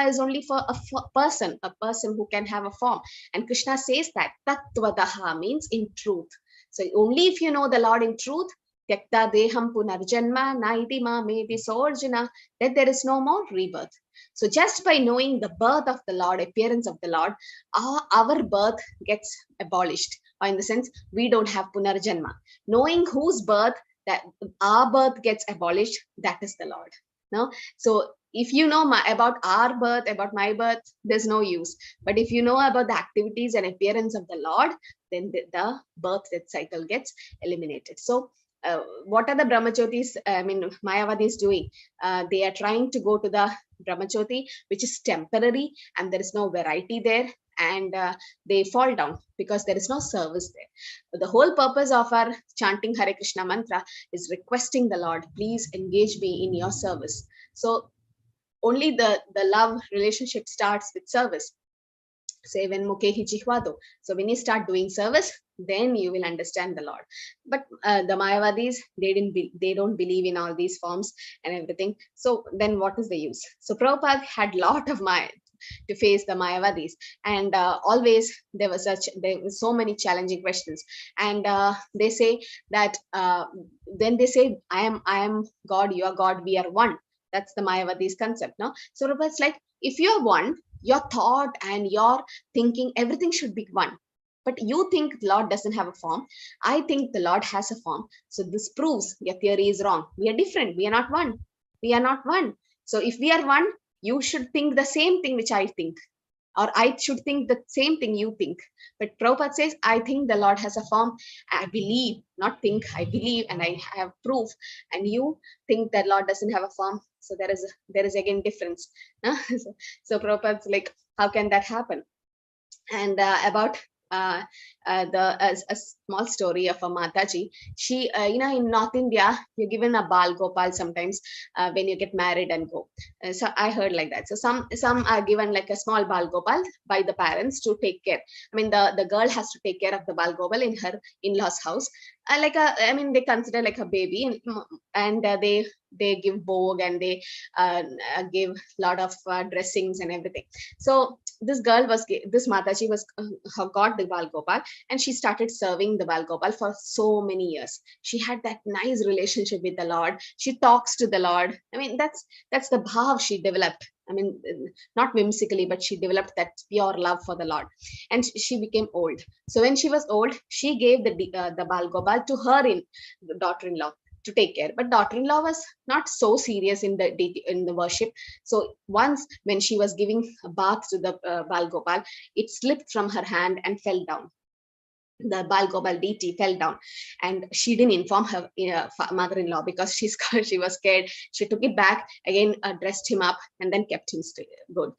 is only for a person who can have a form. And Krishna says that tatvadaha means in truth. So only if you know the Lord in truth, Tyakta deham punarjanma naiti ma meti sorjana, that there is no more rebirth. So just by knowing the birth of the Lord, appearance of the Lord, our birth gets abolished. Or in the sense, we don't have punarjanma. Knowing whose birth, that our birth gets abolished, that is the Lord. No? So if you know about our birth, about my birth, there's no use. But if you know about the activities and appearance of the Lord, then the birth death cycle gets eliminated. So what are the Brahmajotis, Mayavadis doing? They are trying to go to the Brahmajyoti, which is temporary, and there is no variety there, and they fall down because there is no service there. The whole purpose of our chanting Hare Krishna mantra is requesting the Lord, please engage me in your service. So only the love relationship starts with service. Say when Mukehi Jihvado. So when you start doing service, then you will understand the Lord. But the Mayavadis, they don't believe in all these forms and everything. So then what is the use? So Prabhupada had a lot of to face the Mayavadis, and always there were so many challenging questions. And they say that then they say, I am God, you are God, we are one. That's the Mayavadis concept, no? So Prabhupada's like, if you are one, your thought and your thinking, everything should be one. But you think the Lord doesn't have a form. I think the Lord has a form. So this proves your theory is wrong. We are different. We are not one. We are not one. So if we are one, you should think the same thing which I think. Or I should think the same thing you think. But Prabhupada says, I think the Lord has a form. I believe, not think, I believe, and I have proof. And you think that Lord doesn't have a form. So there is again difference. So Prabhupada's like, how can that happen? And about a small story of a Mataji. She, in North India, you're given a Bal Gopal sometimes when you get married and go. So I heard like that. So some are given like a small Bal Gopal by the parents to take care. I mean, the girl has to take care of the Bal Gopal in her in-laws' house. They consider like a baby, and they give bhog, and they give lot of dressings and everything. So this Mataji got the Bal Gopal, and she started serving the Bal Gopal for so many years. She had that nice relationship with the Lord. She talks to the Lord. I mean, that's the bhav she developed. I mean, not whimsically, but she developed that pure love for the Lord. And she became old. So when she was old, she gave the Bal Gopal to her daughter-in-law to take care. But daughter-in-law was not so serious in the worship. So once when she was giving a bath to the Bal Gopal, it slipped from her hand and fell down. the Bal Gopal deity fell down, and she didn't inform her mother-in-law because she was scared. She took it back again, dressed him up, and then kept him good.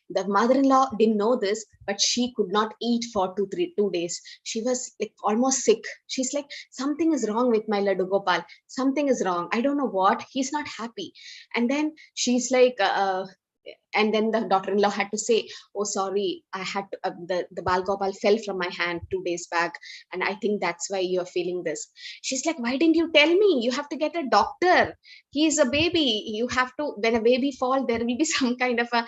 The mother-in-law didn't know this, but she could not eat for 2 days. She was like almost sick. She's like, something is wrong with my Ladu Gopal. Something is wrong. I don't know what. He's not happy. And then she's like, and then the daughter-in-law had to say, oh, sorry, I had to, the Bal Gopal fell from my hand 2 days back, and I think that's why you're feeling this. She's like, why didn't you tell me? You have to get a doctor. He's a baby. You have to, when a baby falls, there will be some kind of a,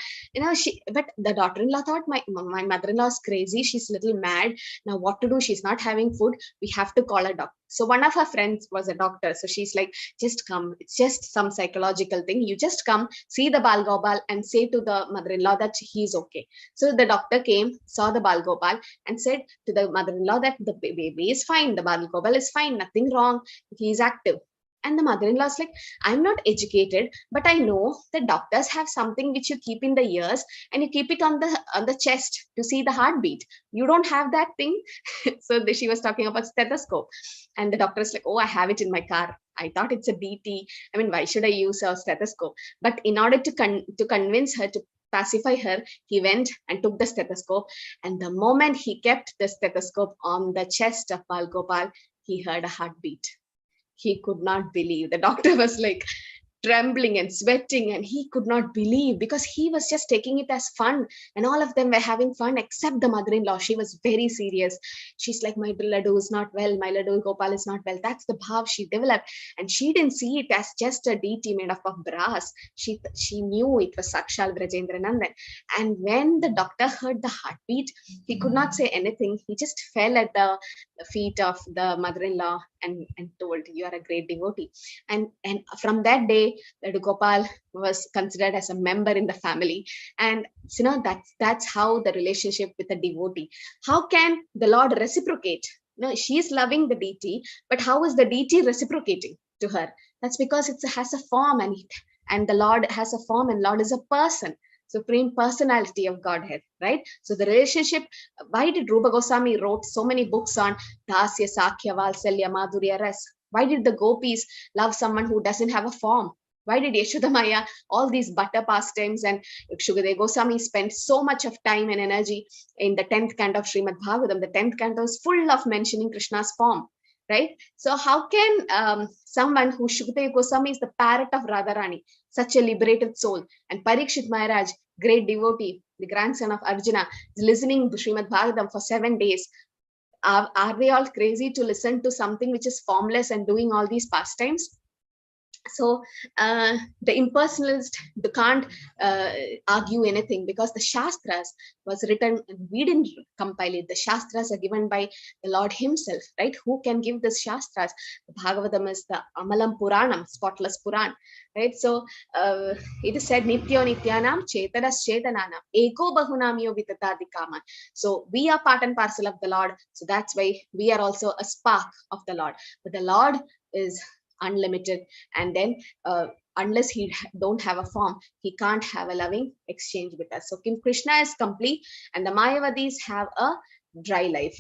but the daughter-in-law thought my mother-in-law is crazy. She's a little mad. Now what to do? She's not having food. We have to call a doctor. So one of her friends was a doctor. So she's like, just come. It's just some psychological thing. You just come, see the Bal Gopal, and say to the mother-in-law that he's okay. So the doctor came, saw the Bal Gopal, and said to the mother-in-law that the baby is fine. The Bal Gopal is fine. Nothing wrong. He's active. And the mother-in-law is like, I'm not educated, but I know that doctors have something which you keep in the ears and you keep it on the chest to see the heartbeat. You don't have that thing. So she was talking about stethoscope. And the doctor is like, oh, I have it in my car. I thought it's a DT. I mean, why should I use a stethoscope? But in order to convince her, to pacify her, he went and took the stethoscope. And the moment he kept the stethoscope on the chest of Bal Gopal, he heard a heartbeat. He could not believe. The doctor was like trembling and sweating, and he could not believe because he was just taking it as fun, and all of them were having fun except the mother-in-law. She was very serious. She's like, my Ladu is not well, my Ladu Gopal is not well. That's the bhav she developed, and she didn't see it as just a deity made up of brass. She knew it was Sakshal Brajendra Nandan. And when the doctor heard the heartbeat, he could not say anything. He just fell at the feet of the mother-in-law and told, you are a great devotee. And from that day, Ladu Gopal was considered as a member in the family. And that's how the relationship with a devotee. How can the Lord reciprocate? She is loving the deity, but how is the deity reciprocating to her? That's because it has a form, and the Lord has a form, and Lord is a person, supreme personality of Godhead, right? So the relationship, why did Rupa Goswami wrote so many books on Dasya, Sakya, Valsalya, Madhurya, Ras? Why did the gopis love someone who doesn't have a form? Why did Yashoda Maya, all these butter pastimes, and Shukadeva Goswami spent so much of time and energy in the 10th canto of Shrimad Bhagavatam? The 10th canto is full of mentioning Krishna's form, right? So how can someone who Shukadeva Goswami is the parrot of Radharani, such a liberated soul, and Parikshit Maharaj, great devotee, the grandson of Arjuna, is listening to Shrimad Bhagavatam for 7 days? Are they all crazy to listen to something which is formless and doing all these pastimes? So the impersonalist can't argue anything, because the Shastras was written, we didn't compile it. The Shastras are given by the Lord himself, right? Who can give the Shastras? The Bhagavatam is the Amalam Puranam, spotless Puran, right? So it is said, Nityo Nityanam Chetanas Chetananam Eko Bahunamyo Vitatadikama. So we are part and parcel of the Lord. So that's why we are also a spark of the Lord. But the Lord is unlimited, and then unless he don't have a form, he can't have a loving exchange with us. So Krishna is complete, and the Mayavadis have a dry life.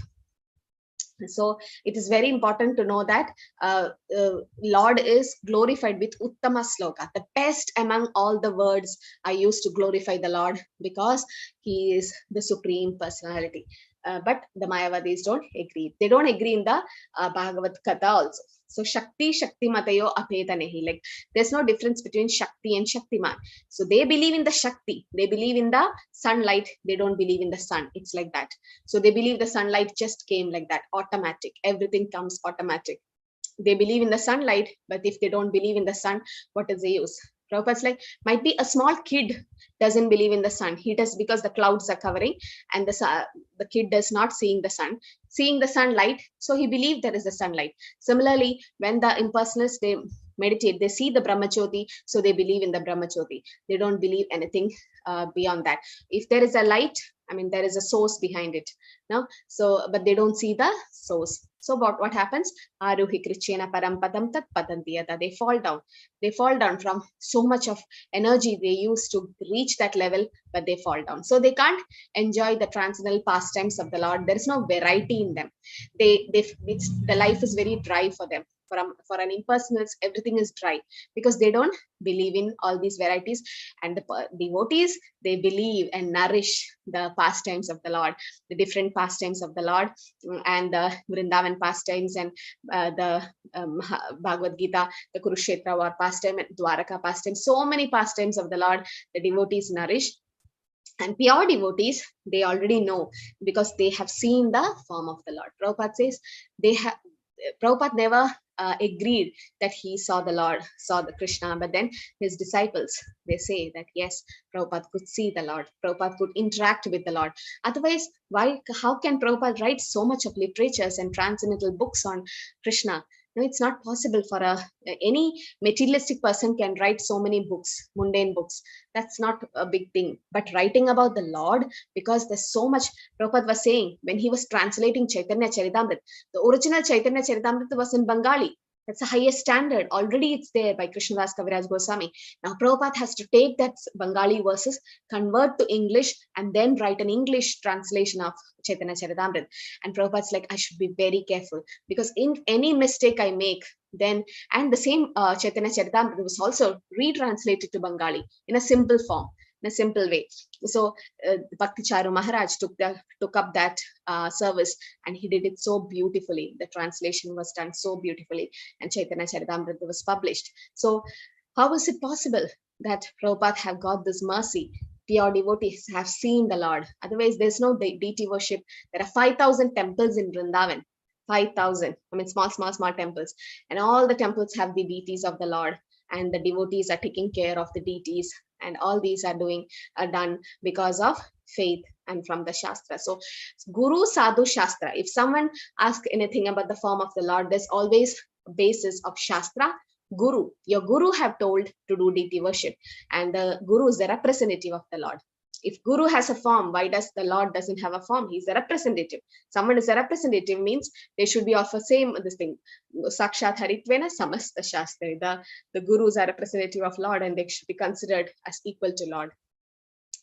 So it is very important to know that Lord is glorified with Uttama Sloka. The best among all the words are used to glorify the Lord, because he is the supreme personality. But the Mayavadis don't agree. They don't agree in the Bhagavad Gita also. So Shakti, Shaktimatayo Apetanehi. Like there's no difference between Shakti and Shaktiman. So they believe in the Shakti. They believe in the sunlight. They don't believe in the sun. It's like that. So they believe the sunlight just came like that, automatic. Everything comes automatic. They believe in the sunlight, but if they don't believe in the sun, what is the use? Prabhupada's like, might be a small kid doesn't believe in the sun. He does, because the clouds are covering, and the kid does not seeing the sun, seeing the sunlight. So he believed there is the sunlight. Similarly, when the impersonalists, they meditate, they see the Brahmajyoti, so they believe in the Brahmajyoti. They don't believe anything beyond that. If there is a light, I mean, there is a source behind it. No, so but they don't see the source. So what happens? Aruhi krichena parampadam tat padantiyata. They fall down. They fall down from so much of energy they use to reach that level, but they fall down. So they can't enjoy the transcendental pastimes of the Lord. There is no variety in them. The life is very dry for them. For an impersonalist, everything is dry because they don't believe in all these varieties. And the devotees, they believe and nourish the pastimes of the Lord, the different pastimes of the Lord, and the Vrindavan pastimes, and the Bhagavad Gita, the Kurukshetra war pastime, and Dwaraka pastime. So many pastimes of the Lord the devotees nourish. And pure devotees, they already know because they have seen the form of the Lord. Prabhupada says Prabhupada never agreed that he saw the Lord, saw the Krishna, but then his disciples, they say that yes, Prabhupada could see the Lord, Prabhupada could interact with the Lord. Otherwise, how can Prabhupada write so much of literatures and transcendental books on Krishna? No, it's not possible for any materialistic person can write so many books, mundane books. That's not a big thing. But writing about the Lord, because there's so much, Prabhupada was saying when he was translating Chaitanya Charitamrita, the original Chaitanya Charitamrita was in Bengali. That's the highest standard. Already it's there by Krishnadas Kaviraj Goswami. Now Prabhupada has to take that Bengali verses, convert to English, and then write an English translation of Chaitanya Charitamrita. And Prabhupada's like, I should be very careful because in any mistake I make, then, and the same Chaitanya Charitamrita was also retranslated to Bengali in a simple form, in a simple way. So Bhakti Charu Maharaj took up that service, and he did it so beautifully. The translation was done so beautifully, and Chaitanya Charitamrita was published. So how is it possible that Prabhupada have got this mercy? Pure devotees have seen the Lord. Otherwise, there's no deity worship. There are 5,000 temples in Vrindavan. 5,000. I mean, small temples. And all the temples have the deities of the Lord. And the devotees are taking care of the deities. And all these are done because of faith and from the Shastra. So, Guru, Sadhu, Shastra. If someone asks anything about the form of the Lord, there's always a basis of Shastra. Guru, your Guru have told to do deity worship, and the Guru is the representative of the Lord. If Guru has a form, why does the Lord doesn't have a form? He's the representative. Someone is a representative means they should be of the same, this thing, Sakshat Haritvena Samasta Shastra. The Gurus are representative of Lord, and they should be considered as equal to Lord.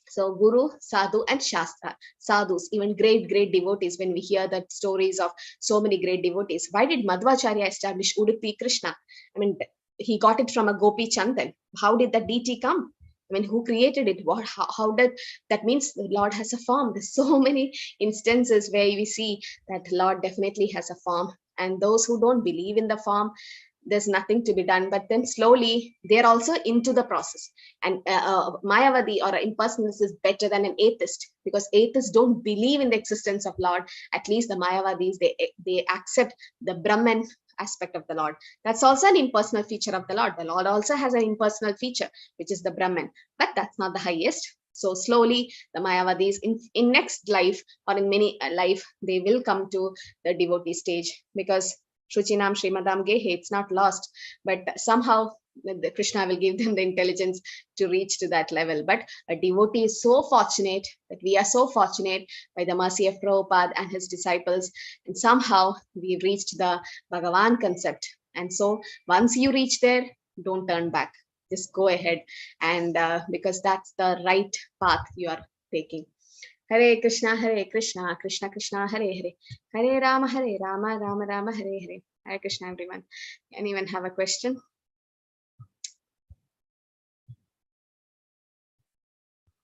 So Guru, Sadhu, and Shastra. Sadhus, even great devotees, when we hear the stories of so many great devotees. Why did Madhvacharya establish Udupi Krishna? I mean, he got it from a Gopi Chandan. How did the deity come? I mean, who created it? How did that means the Lord has a form? There's so many instances where we see that Lord definitely has a form. And those who don't believe in the form, there's nothing to be done. But then slowly they're also into the process. And Mayavadi or an impersonalist is better than an atheist, because atheists don't believe in the existence of Lord. At least the Mayavadis, they accept the Brahman aspect of the Lord. That's also an impersonal feature of the Lord. The Lord also has an impersonal feature, which is the Brahman, but that's not the highest. So slowly the Mayavadis in next life or in many life, they will come to the devotee stage, because Shruchinam Srimadam Gehe, it's not lost, but somehow the Krishna will give them the intelligence to reach to that level. But a devotee is so fortunate, that we are so fortunate by the mercy of Prabhupada and his disciples, and somehow we've reached the Bhagavan concept. And so once you reach there, don't turn back, just go ahead, and because that's the right path you are taking. Hare Krishna, Krishna Krishna, Hare Hare, Hare Rama, Rama Rama, Hare Hare. Hare Krishna, everyone. Anyone have a question?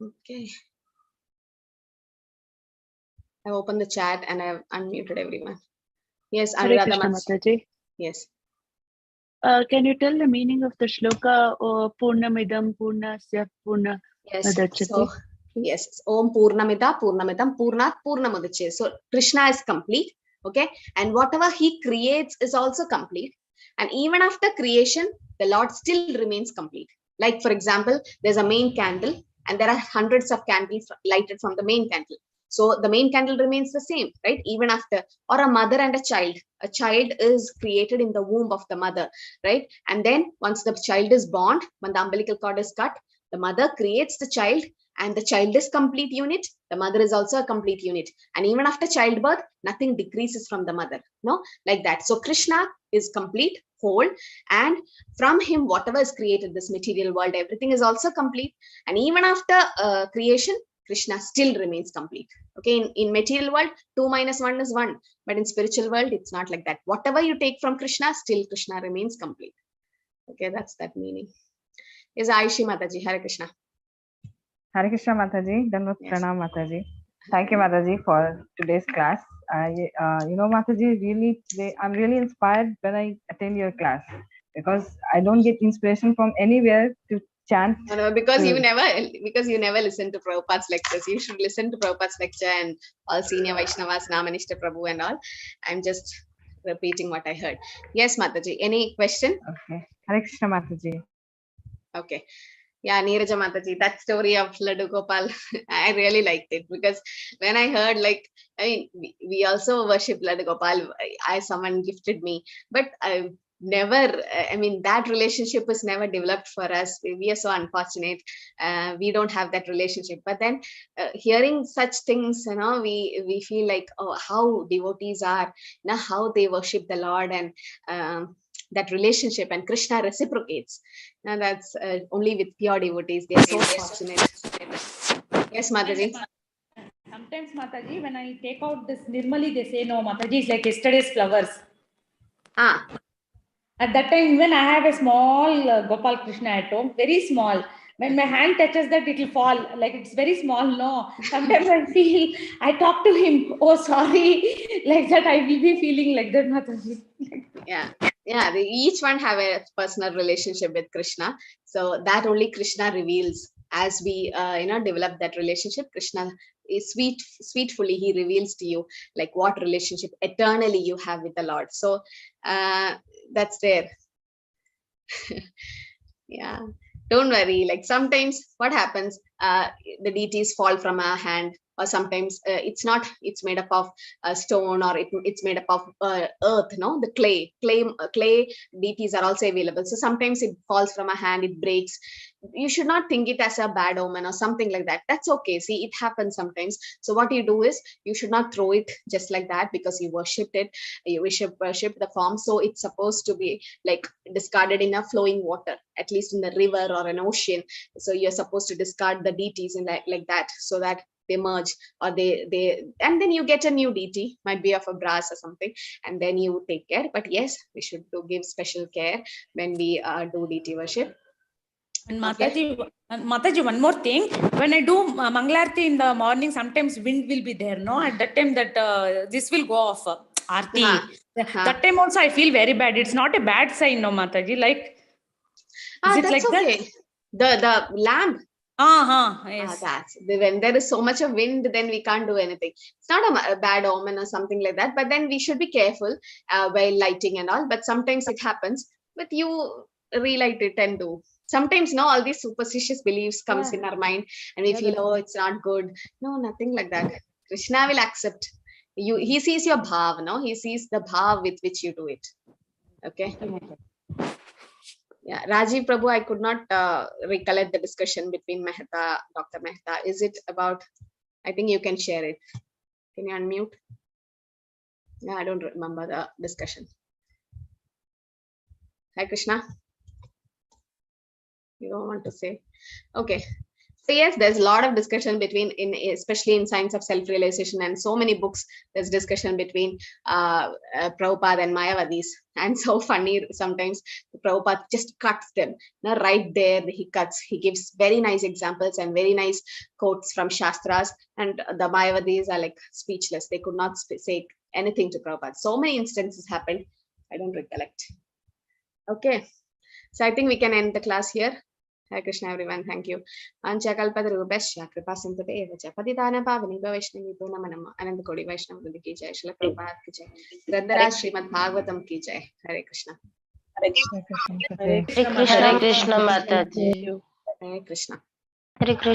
Okay. I've opened the chat and I've unmuted everyone. Yes, Hare Krishna, Mataji. Yes. Can you tell the meaning of the shloka, Purnamidam Purnasya Purna? Yes. So, yes. Om Purnamida Purnamidam Purnat Purnamudachyate. So Krishna is complete. Okay. And whatever he creates is also complete. And even after creation, the Lord still remains complete. Like, for example, there's a main candle and there are hundreds of candles lighted from the main candle. So the main candle remains the same, right? Even after, or a mother and a child is created in the womb of the mother, right? And then once the child is born, when the umbilical cord is cut, the mother creates the child, and the child is complete unit, the mother is also a complete unit. And even after childbirth, nothing decreases from the mother, no, like that. So Krishna is complete, whole, and from him, whatever is created, this material world, everything is also complete. And even after creation, Krishna still remains complete. Okay, in material world, 2 minus 1 is 1. But in spiritual world, it's not like that. Whatever you take from Krishna, still Krishna remains complete. Okay, that's that meaning. Is Aishi Mataji, Hare Krishna. Hare Krishna Mataji, Danvat Yes. Pranam Mataji. Thank you Mataji for today's class. Mataji, really today I'm really inspired when I attend your class, because I don't get inspiration from anywhere to chant. No, because you never listen to Prabhupada's lectures. You should listen to Prabhupada's lecture and all senior Vaishnavas, Namanishta Prabhu and all. I'm just repeating what I heard. Yes, Mataji. Any question? Okay. Hare Krishna Mataji. Okay. Yeah, Neeraja Mataji, that story of Laddu Gopal, I really liked it, because when I heard, like, I mean, we also worship Laddu Gopal. Someone gifted me, but I never, I mean, that relationship was never developed for us. We are so unfortunate. We don't have that relationship. But then hearing such things, we feel like, oh, how devotees are, how they worship the Lord, and that relationship, and Krishna reciprocates. Now that's only with pure devotees. They are so fortunate. Yes, Mataji. Sometimes, Mataji, when I take out this Nirmali, they say, no, Mataji, it's like yesterday's flowers. At that time, even I have a small Gopal Krishna at home, very small. When my hand touches that, it will fall. Like, it's very small, no. Sometimes I feel, I talk to him, oh, sorry. Like that, I will be feeling like that, Mataji. Yeah, they each one have a personal relationship with Krishna. So that only Krishna reveals. As we develop that relationship, Krishna is sweetfully he reveals to you, like, what relationship eternally you have with the Lord. So that's there. Yeah, don't worry. Like, sometimes what happens, the deities fall from our hand, or sometimes it's made up of stone, or it's made up of earth, no, the clay deities are also available. So sometimes it falls from a hand, it breaks. You should not think it as a bad omen or something like that. That's okay. See, it happens sometimes. So what you do is, you should not throw it just like that, because you worshipped it, you worship the form. So it's supposed to be like discarded in a flowing water, at least in the river or an ocean. So you're supposed to discard the deities in like that, so that they merge, or they and then you get a new deity, might be of a brass or something, and then you take care. But yes, we should give special care when we do deity worship. And Mataji, one more thing. When I do Mangalarti in the morning, sometimes wind will be there, no? At that time, that this will go off, Aarti. That time also I feel very bad. It's not a bad sign, no, Mataji? Like, is it that's like okay. that? The lamp. Yes. When there is so much of wind, then we can't do anything. It's not a bad omen or something like that, but then we should be careful while lighting and all. But sometimes it happens, but you relight it and do. Sometimes, no, all these superstitious beliefs comes in our mind, and we feel, oh, it's not good. No, nothing like that. Krishna will accept you. He sees your bhav, no? He sees the bhav with which you do it. Okay. Yeah, Rajiv Prabhu, I could not recollect the discussion between Dr. Mehta. Is it about, I think you can share it. Can you unmute? No, I don't remember the discussion. Hi, Krishna. You don't want to say? Okay. So yes, there's a lot of discussion between, especially in science of self-realization, and so many books, there's discussion between Prabhupada and Mayavadis. And so funny, sometimes Prabhupada just cuts them. Now, right there, he cuts. He gives very nice examples and very nice quotes from Shastras. And the Mayavadis are like speechless. They could not say anything to Prabhupada. So many instances happened. I don't recollect. Okay. So I think we can end the class here. Hare Krishna, everyone. Thank you. Anchakalpadrubhasya kripasindhute evacha padidana pavani vaishnavi namanama anand kodi vaishnav buddhi ki jai Srila Prabhupada ki jai Granthara Shrimad Bhagavatam ki jai. Hare Krishna. Hare Krishna Mataji. Hare Krishna Mataji. Hare Krishna. Hare Krishna.